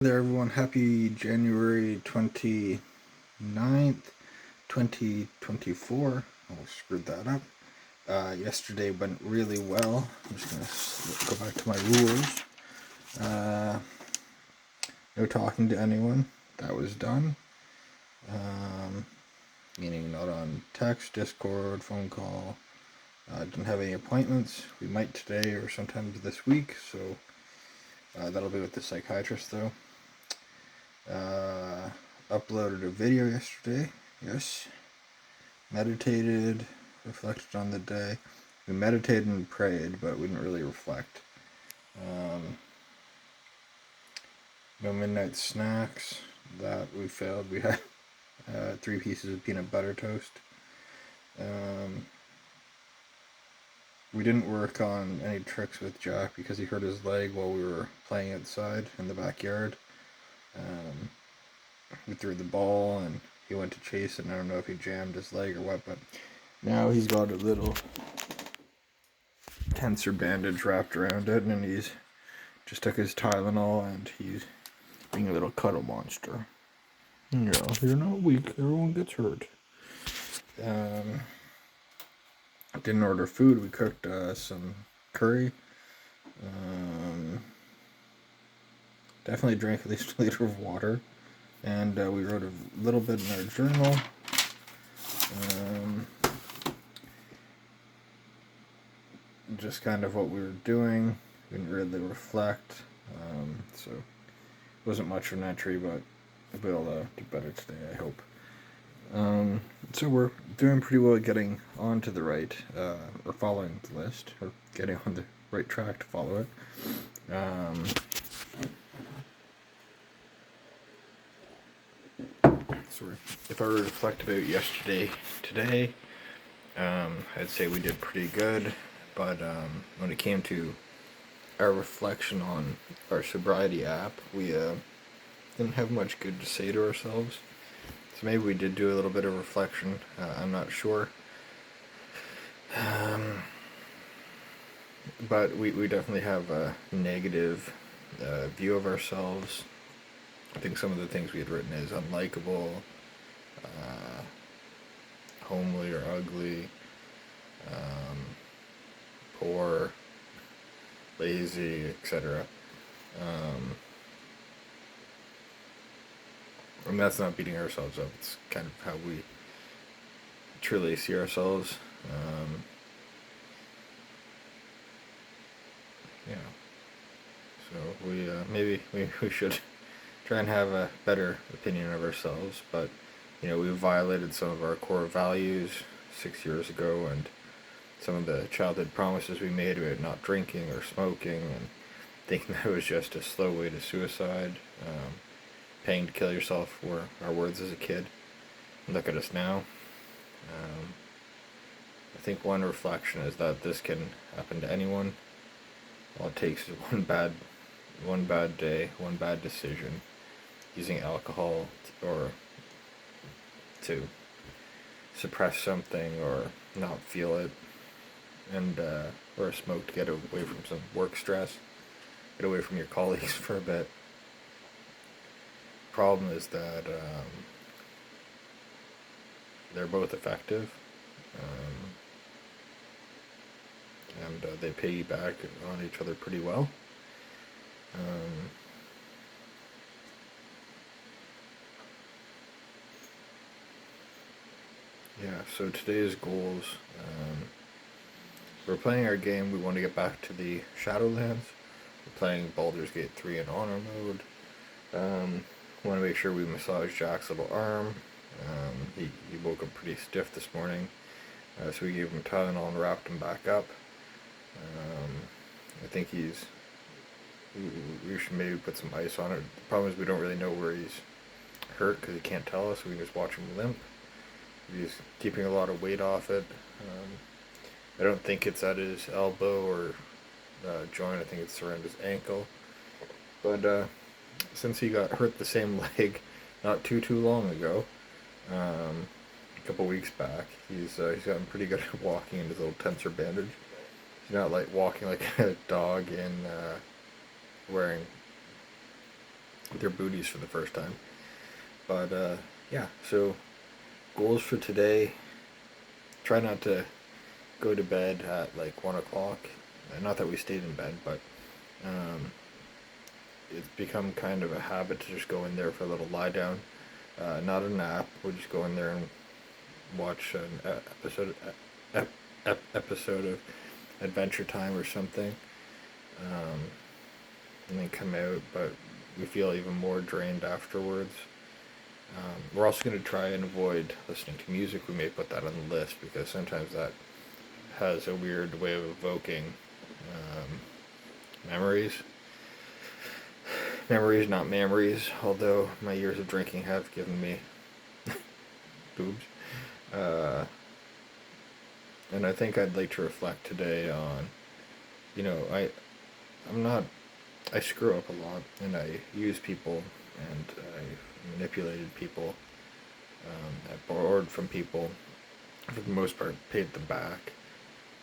There everyone, happy January 29th, 2024. Oh, screwed that up. Yesterday went really well. I'm just going to go back to my rules. No talking to anyone. That was done. Meaning not on text, Discord, phone call. Didn't have any appointments. We might today or sometime this week, so that'll be with the psychiatrist though. Uploaded a video yesterday. Yes. Meditated, reflected on the day. We meditated and prayed, but we didn't really reflect. No midnight snacks. That we failed. We had 3 pieces of peanut butter toast. We didn't work on any tricks with Jack because he hurt his leg while we were playing outside in the backyard. We threw the ball and he went to chase it, and I don't know if he jammed his leg or what, but now he's got a little tensor bandage wrapped around it, and he's just took his Tylenol, and he's being a little cuddle monster. Yeah, you're not weak. Everyone gets hurt. Didn't order food. We cooked some curry. Definitely drank at least a liter of water. And we wrote a little bit in our journal. Just kind of what we were doing. We didn't really reflect. So it wasn't much of an entry, but we'll do better today, I hope. So we're doing pretty well getting onto the right, or following the list, or getting on the right track to follow it. Sorry. If I were to reflect about yesterday, today, I'd say we did pretty good, but when it came to our reflection on our sobriety app, we didn't have much good to say to ourselves. So maybe we did do a little bit of reflection. I'm not sure. But we definitely have a negative view of ourselves. I think some of the things we had written is unlikable, homely or ugly, poor, lazy, etc. And that's not beating ourselves up. It's kind of how we truly see ourselves. Yeah. So maybe we should try and have a better opinion of ourselves. But we violated some of our core values 6 years ago, and some of the childhood promises we made about not drinking or smoking, and thinking that was just a slow way to suicide. Paying to kill yourself were our words as a kid. Look at us now. I think one reflection is that this can happen to anyone. All it takes is one bad day, one bad decision, using alcohol or to suppress something or not feel it, and or smoke to get away from some work stress, get away from your colleagues for a bit. Problem is that they're both effective, and they piggyback on each other pretty well. Yeah, so today's goals, we're playing our game. We want to get back to the Shadowlands. We're playing Baldur's Gate 3 in honor mode. Want to make sure we massage Jack's little arm. He woke up pretty stiff this morning, so we gave him Tylenol and wrapped him back up. I think we should maybe put some ice on it. The problem is we don't really know where he's hurt because he can't tell us, so we can just watch him limp. He's keeping a lot of weight off it. I don't think it's at his elbow or joint. I think it's around his ankle. But since he got hurt the same leg not too long ago, a couple weeks back, he's gotten pretty good at walking in his little tensor bandage. He's not like walking like a dog in wearing their booties for the first time. But yeah, so goals for today: try not to go to bed at like 1 o'clock. Not that we stayed in bed, but um, it's become kind of a habit to just go in there for a little lie down. Not a nap. We'll just go in there and watch an episode of Adventure Time or something, um, and then come out. But we feel even more drained afterwards. We're also going to try and avoid listening to music. We may put that on the list because sometimes that has a weird way of evoking um, memories. Memories, not memories, although my years of drinking have given me boobs. Uh, and I think I'd like to reflect today on, I'm not, I screw up a lot and I use people and I manipulated people. I borrowed from people, for the most part, paid them back.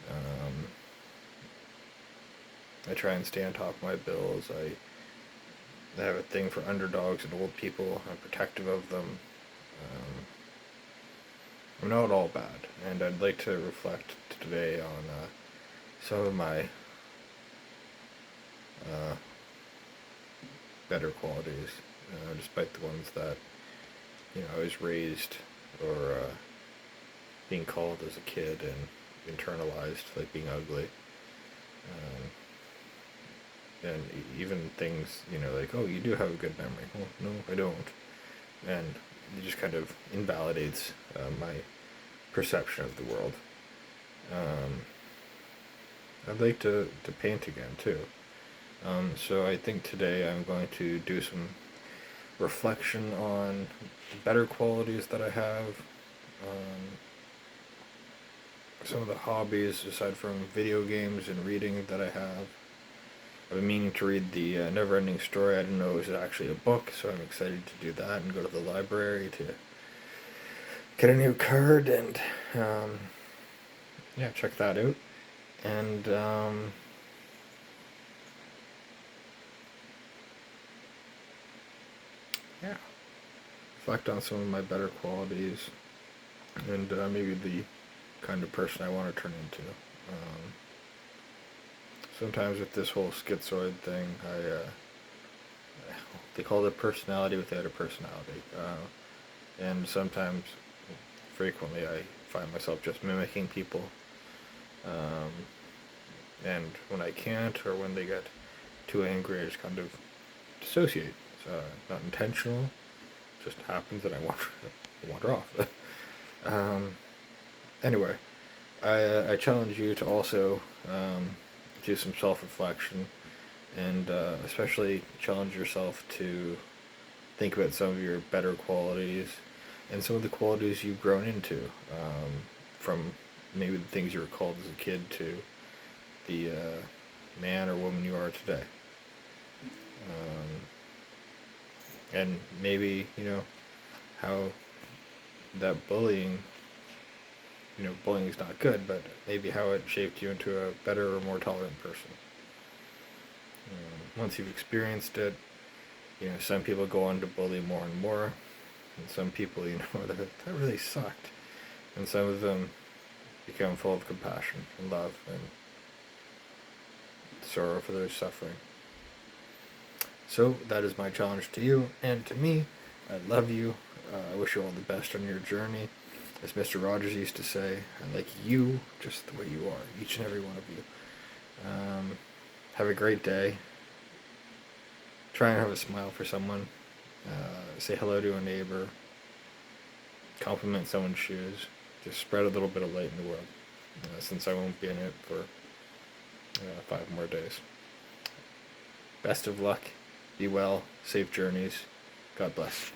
Um, I try and stay on top of my bills. I have a thing for underdogs and old people. I'm protective of them. I'm not all bad, and I'd like to reflect today on some of my uh, better qualities, despite the ones that I was raised or being called as a kid and internalized, like being ugly. And even things, like, oh, you do have a good memory. Well, no, I don't. And it just kind of invalidates my perception of the world. Um, I'd like to paint again, too. So I think today I'm going to do some reflection on the better qualities that I have. Some of the hobbies, aside from video games and reading, that I have. I've been meaning to read the Never-Ending Story. I didn't know it was actually a book, so I'm excited to do that and go to the library to get a new card and yeah, check that out. And yeah, reflect on some of my better qualities and maybe the kind of person I want to turn into. Sometimes with this whole schizoid thing, they call it personality without a personality. And sometimes, frequently, I find myself just mimicking people. Um, and when I can't, or when they get too angry, I just kind of dissociate. It's not intentional, it just happens that I wander off. um, anyway, I challenge you to also do some self-reflection and especially challenge yourself to think about some of your better qualities and some of the qualities you've grown into from maybe the things you were called as a kid to the man or woman you are today. And maybe, how that bullying is not good, but maybe how it shaped you into a better or more tolerant person. Once you've experienced it, some people go on to bully more and more, and some people, that really sucked. And some of them become full of compassion and love and sorrow for their suffering. So that is my challenge to you and to me. I love you. I wish you all the best on your journey. As Mr. Rogers used to say, I like you just the way you are, each and every one of you. Have a great day. Try and have a smile for someone. Say hello to a neighbor. Compliment someone's shoes. Just spread a little bit of light in the world. Since I won't be in it for 5 more days. Best of luck. Be well. Safe journeys. God bless.